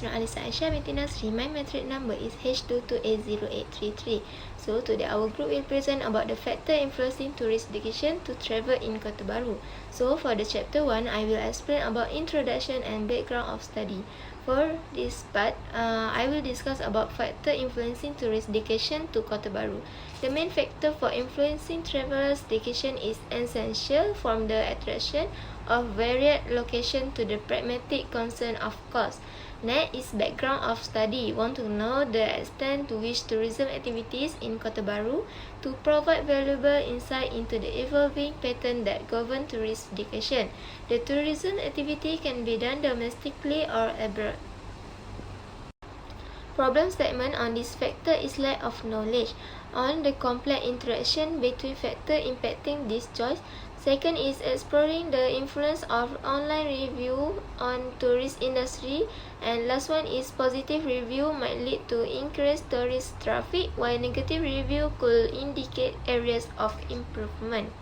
is Nur Alisa Aisyah binti Nasri. My metric number is H2280833. So today our group will present about the factor influencing tourist education to travel in Kota Baru. So for the chapter 1, I will explain about introduction and background of study. For this part, I will discuss about factor influencing tourist education to Kota Baru. The main factor for influencing travelers' education is essential, from the attraction of varied location to the pragmatic concern of cost. Next is background of study. Want to know the extent to which tourism activities in Kota Baru to provide valuable insight into the evolving pattern that govern tourist education. The tourism activity can be done domestically or abroad. Problem statement on this factor is lack of knowledge on the complex interaction between factors impacting this choice. Second is exploring the influence of online review on tourist industry. And last one is positive review might lead to increased tourist traffic, while negative review could indicate areas of improvement.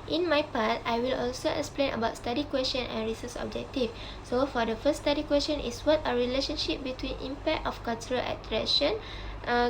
In my part, I will also explain about study question and research objective. So for the first study question is, what are relationship between impact of cultural attraction,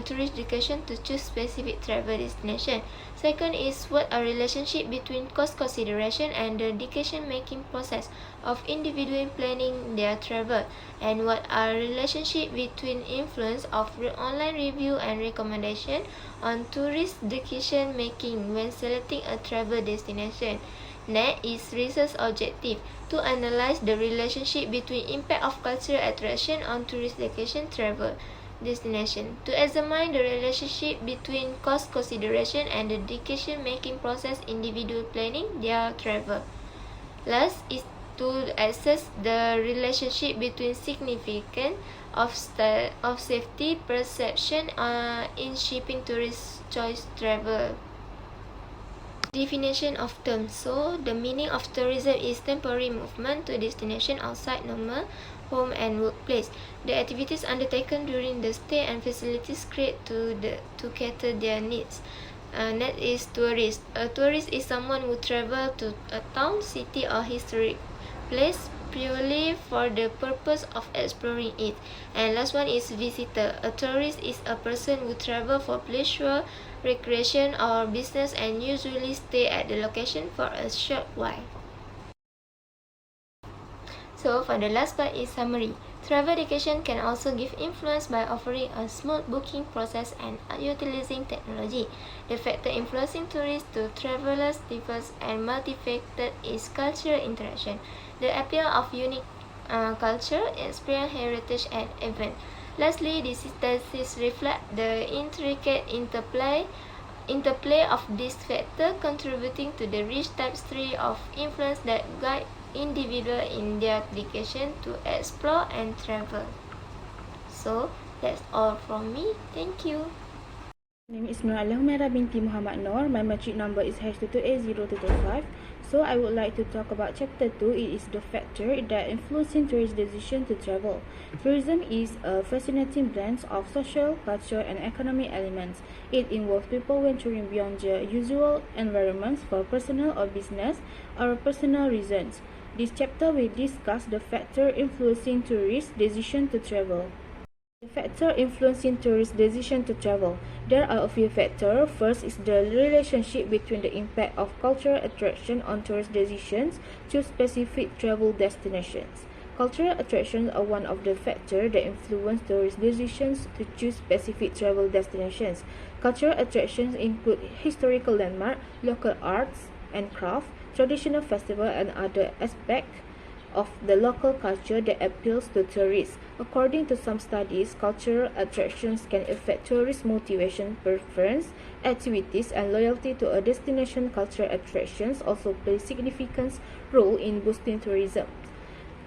tourist education to choose specific travel destination. Second is, what are relationship between cost consideration and the decision making process of individual planning their travel, and what are relationship between influence of online review and recommendation on tourist decision making when selecting a travel destination. Next is research objective, to analyze the relationship between impact of cultural attraction on tourist education travel destination, to examine the relationship between cost consideration and the decision making process individual planning their travel. Last is to assess the relationship between significance of safety perception in shaping tourist choice travel. Definition of terms. So the meaning of tourism is temporary movement to destination outside normal home and workplace. The activities undertaken during the stay and facilities created to cater their needs. Next is tourist. A tourist is someone who travel to a town, city or historic place purely for the purpose of exploring it. And last one is visitor. A tourist is a person who travel for pleasure, recreation or business and usually stay at the location for a short while. So for the last part is summary. Travel education can also give influence by offering a smooth booking process and utilizing technology. The factor influencing tourists to travelers diverse and multifaceted is cultural interaction. The appeal of unique culture, experience, heritage and event. Lastly, this thesis reflects the intricate interplay of these factors contributing to the rich tapestry of influence that guide individuals in their dedication to explore and travel. So that's all from me. Thank you. My name is Nur Alisa binti Muhammad Noor. My metric number is H2280235. So I would like to talk about chapter 2. It is the factor that influencing tourist decision to travel. Tourism is a fascinating blend of social, cultural and economic elements. It involves people venturing beyond their usual environments for personal or business or personal reasons. This chapter will discuss the factor influencing tourists' decision to travel. The factor influencing tourists' decision to travel. There are a few factors. First is the relationship between the impact of cultural attraction on tourist decisions to specific travel destinations. Cultural attractions are one of the factors that influence tourist decisions to choose specific travel destinations. Cultural attractions include historical landmarks, local arts and crafts, traditional festivals, and other aspects of the local culture that appeals to tourists. According to some studies, cultural attractions can affect tourist motivation, preference, activities, and loyalty to a destination. Cultural attractions also play a significant role in boosting tourism.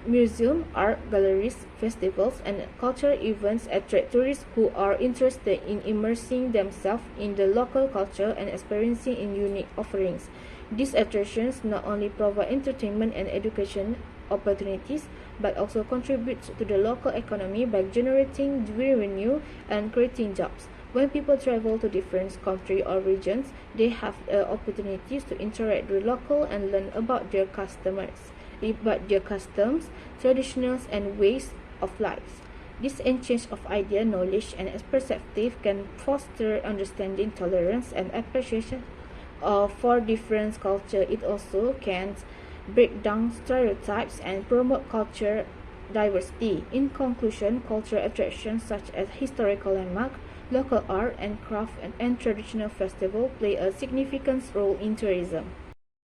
Museums, art galleries, festivals, and cultural events attract tourists who are interested in immersing themselves in the local culture and experiencing in unique offerings. These attractions not only provide entertainment and education opportunities, but also contribute to the local economy by generating revenue and creating jobs. When people travel to different countries or regions, they have opportunities to interact with locals and learn about their customers. about their customs, traditions, and ways of life. This exchange of idea, knowledge, and perspective can foster understanding, tolerance, and appreciation for different culture. It also can break down stereotypes and promote culture diversity. In conclusion, cultural attractions such as historical landmark, local art and craft, and traditional festival play a significant role in tourism.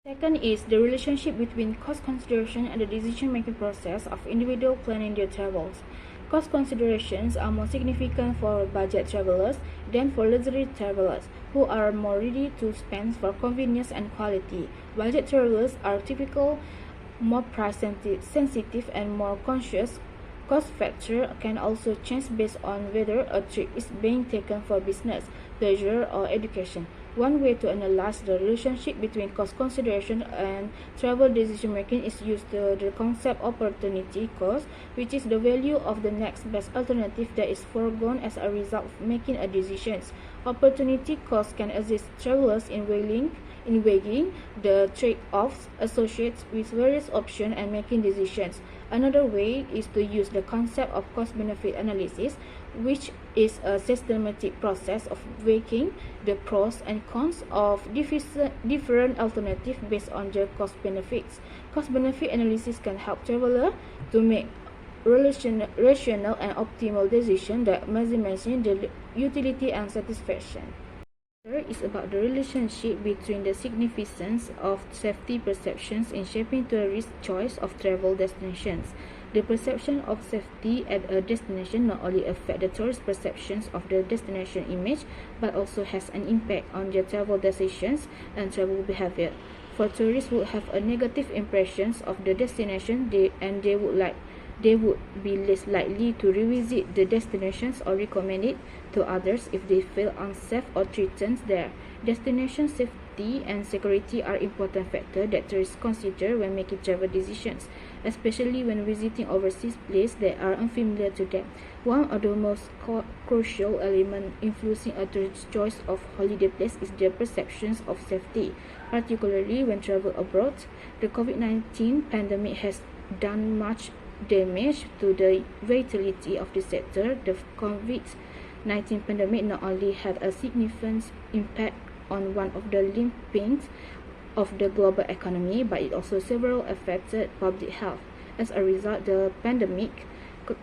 Second is the relationship between cost consideration and the decision-making process of individual planning their travels. Cost considerations are more significant for budget travelers than for luxury travelers, who are more ready to spend for convenience and quality. Budget travelers are typically more price sensitive and more conscious. Cost factor can also change based on whether a trip is being taken for business, pleasure, or education. One way to analyze the relationship between cost consideration and travel decision making is use the concept opportunity cost, which is the value of the next best alternative that is foregone as a result of making a decision. Opportunity cost can assist travelers in weighing the trade-offs associated with various options and making decisions. Another way is to use the concept of cost-benefit analysis, which is a systematic process of weighing the pros and cons of different alternatives based on their cost benefits. Cost-benefit analysis can help travelers to make rational and optimal decisions that maximize the utility and satisfaction. Third is about the relationship between the significance of safety perceptions in shaping tourists' choice of travel destinations. The perception of safety at a destination not only affects the tourist perceptions of the destination image, but also has an impact on their travel decisions and travel behavior. For tourists who have a negative impressions of the destination, they would be less likely to revisit the destinations or recommend it to others if they feel unsafe or threatened there. Destination safety and security are important factors that tourists consider when making travel decisions, especially when visiting overseas places that are unfamiliar to them. One of the most crucial elements influencing a tourist's choice of holiday place is their perceptions of safety, particularly when travel abroad. The COVID-19 pandemic has done much damage to the vitality of the sector. The COVID-19 pandemic not only had a significant impact on one of the linchpins of the global economy, but it also severely affected public health. As a result, the pandemic,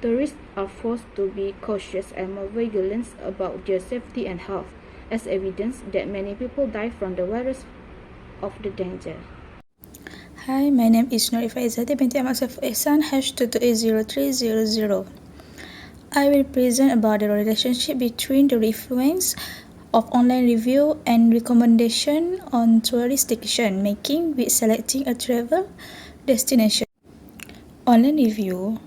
tourists are forced to be cautious and more vigilant about their safety and health, as evidence that many people die from the virus of the danger. Hi, my name is Norifa Izzati binti Ahmad Saif Ihsan, #22800300. I will present about the relationship between the influence of online review and recommendation on tourist decision making with selecting a travel destination. Online review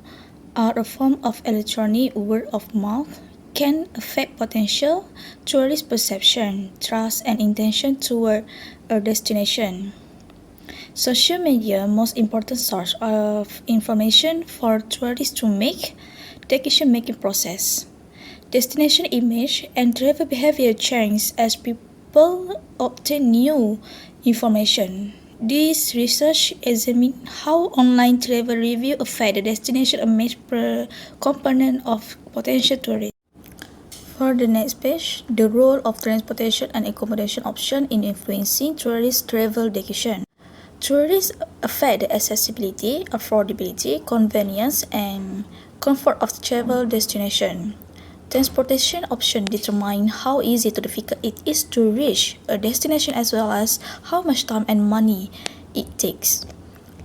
are a form of electronic word of mouth can affect potential tourist perception, trust, and intention toward a destination. Social media, most important source of information for tourists to make decision-making process. Destination image and travel behavior change as people obtain new information. This research examines how online travel review affect the destination image per component of potential tourists. For the next page, the role of transportation and accommodation option in influencing tourist travel decision. Tourists affect the accessibility, affordability, convenience, and comfort of travel destination. Transportation options determine how easy or difficult it is to reach a destination as well as how much time and money it takes,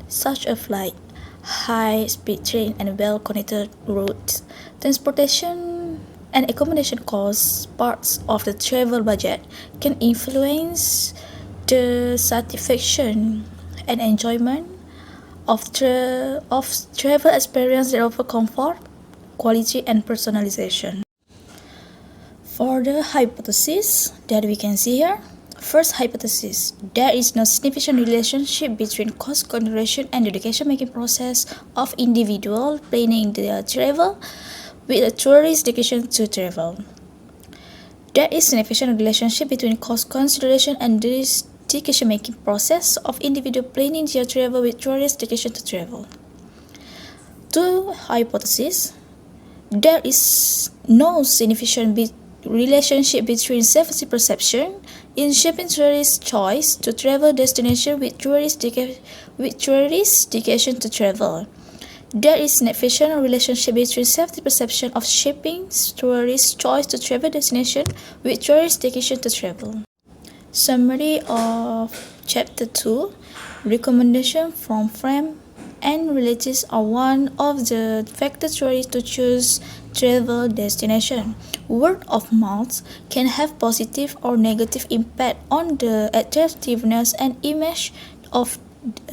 such as flight, high-speed train, and well-connected routes. Transportation and accommodation costs, parts of the travel budget, can influence the satisfaction and enjoyment of travel experience that offer comfort, quality, and personalization. For the hypothesis that we can see here, first hypothesis, there is no significant relationship between cost consideration and the decision-making process of individual planning their travel with a tourist decision to travel. There is significant relationship between cost consideration and this decision-making process of individual planning their travel with tourist destination to travel. Two hypotheses. There is no significant relationship between safety perception in shaping tourist choice to travel destination with tourist dedication to travel. There is significant relationship between safety perception of shaping tourist choice to travel destination with tourist dedication to travel. Summary of Chapter 2. Recommendation from friends and relatives are one of the factors to choose travel destination. Word of mouth can have positive or negative impact on the attractiveness and image of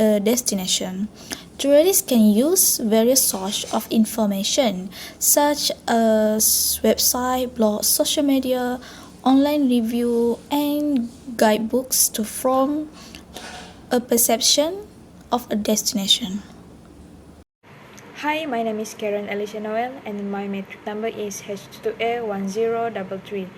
a destination. Tourists can use various sources of information such as website, blogs, social media, online review, and guidebooks to form a perception of a destination. Hi, my name is Karen Alicia Noel and my metric number is H2A1033.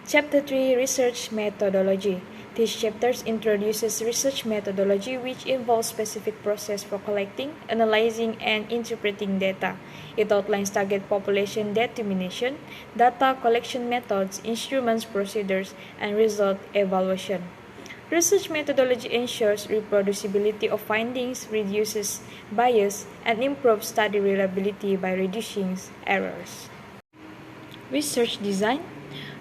Chapter 3 Research Methodology. This chapter introduces research methodology which involves specific process for collecting, analyzing, and interpreting data. It outlines target population determination, data collection methods, instruments, procedures, and result evaluation. Research methodology ensures reproducibility of findings, reduces bias, and improves study reliability by reducing errors. Research design.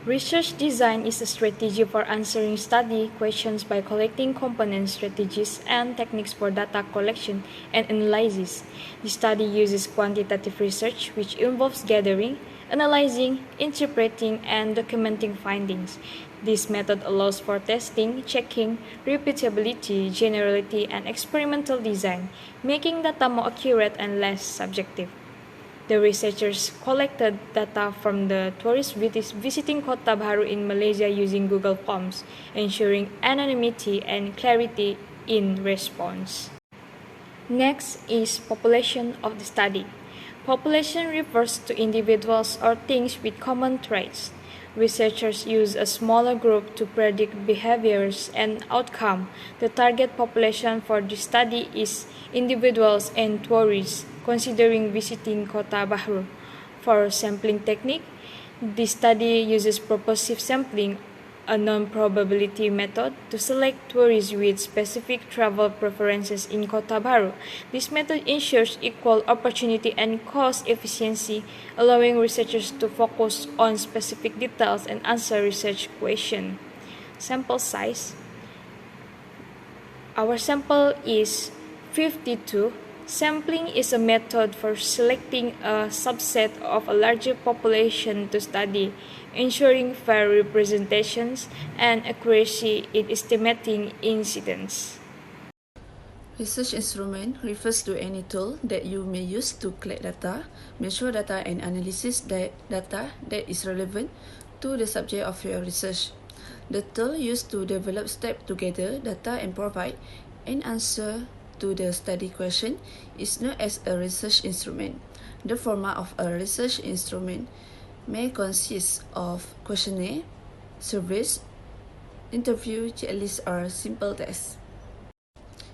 Research design is a strategy for answering study questions by collecting component strategies and techniques for data collection and analysis. The study uses quantitative research, which involves gathering, analyzing, interpreting, and documenting findings. This method allows for testing, checking, repeatability, generality, and experimental design, making data more accurate and less subjective. The researchers collected data from the tourists visiting Kota Bharu in Malaysia using Google Forms, ensuring anonymity and clarity in response. Next is population of the study. Population refers to individuals or things with common traits. Researchers use a smaller group to predict behaviors and outcome. The target population for this study is individuals and tourists considering visiting Kota Bharu. For sampling technique, this study uses purposive sampling, a non-probability method, to select tourists with specific travel preferences in Kota Bharu. This method ensures equal opportunity and cost efficiency, allowing researchers to focus on specific details and answer research questions. Sample size. Our sample is 52. Sampling is a method for selecting a subset of a larger population to study, ensuring fair representations and accuracy in estimating incidence. Research instrument refers to any tool that you may use to collect data, measure data, and analyze data that is relevant to the subject of your research. The tool used to develop step together data and provide an answer to the study question is known as a research instrument. The format of a research instrument may consist of questionnaire, surveys, interview, checklist, or simple tests.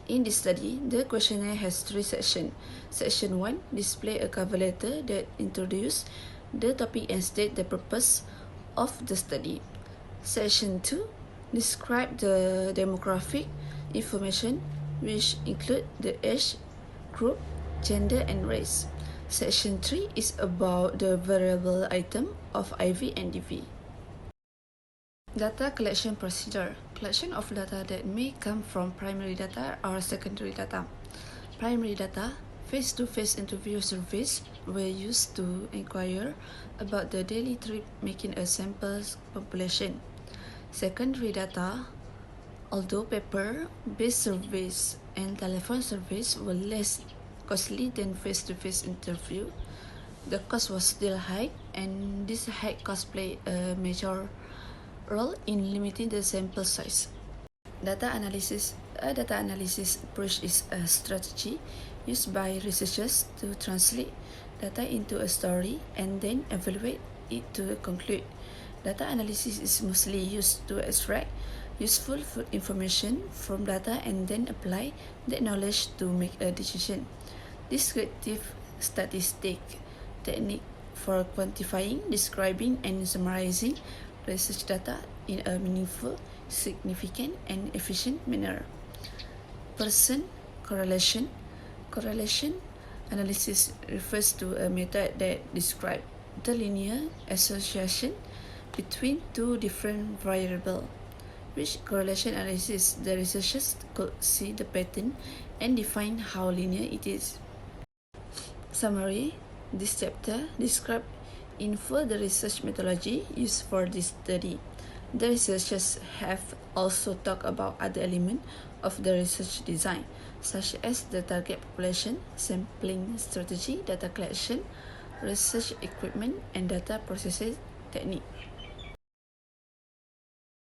In this study, the questionnaire has 3 sections. Section 1 display a cover letter that introduces the topic and state the purpose of the study. Section 2 describe the demographic information, which include the age, group, gender, and race. Section 3 is about the variable item of IV and DV. Data collection procedure. Collection of data that may come from primary data or secondary data. Primary data, face-to-face interview surveys were used to inquire about the daily trip making a sample population. Secondary data, although paper-based surveys and telephone surveys were less costly than face-to-face interview, the cost was still high, and this high cost played a major role in limiting the sample size. Data analysis. A data analysis approach is a strategy used by researchers to translate data into a story and then evaluate it to conclude. Data analysis is mostly used to extract useful information from data and then apply that knowledge to make a decision. Descriptive statistic technique for quantifying, describing, and summarizing research data in a meaningful, significant, and efficient manner. Person correlation. Correlation analysis refers to a method that describes the linear association between two different variables. Which correlation analysis the researchers could see the pattern and define how linear it is. Summary. This chapter describes in full the research methodology used for this study. The researchers have also talked about other elements of the research design, such as the target population, sampling strategy, data collection, research equipment, and data processing technique.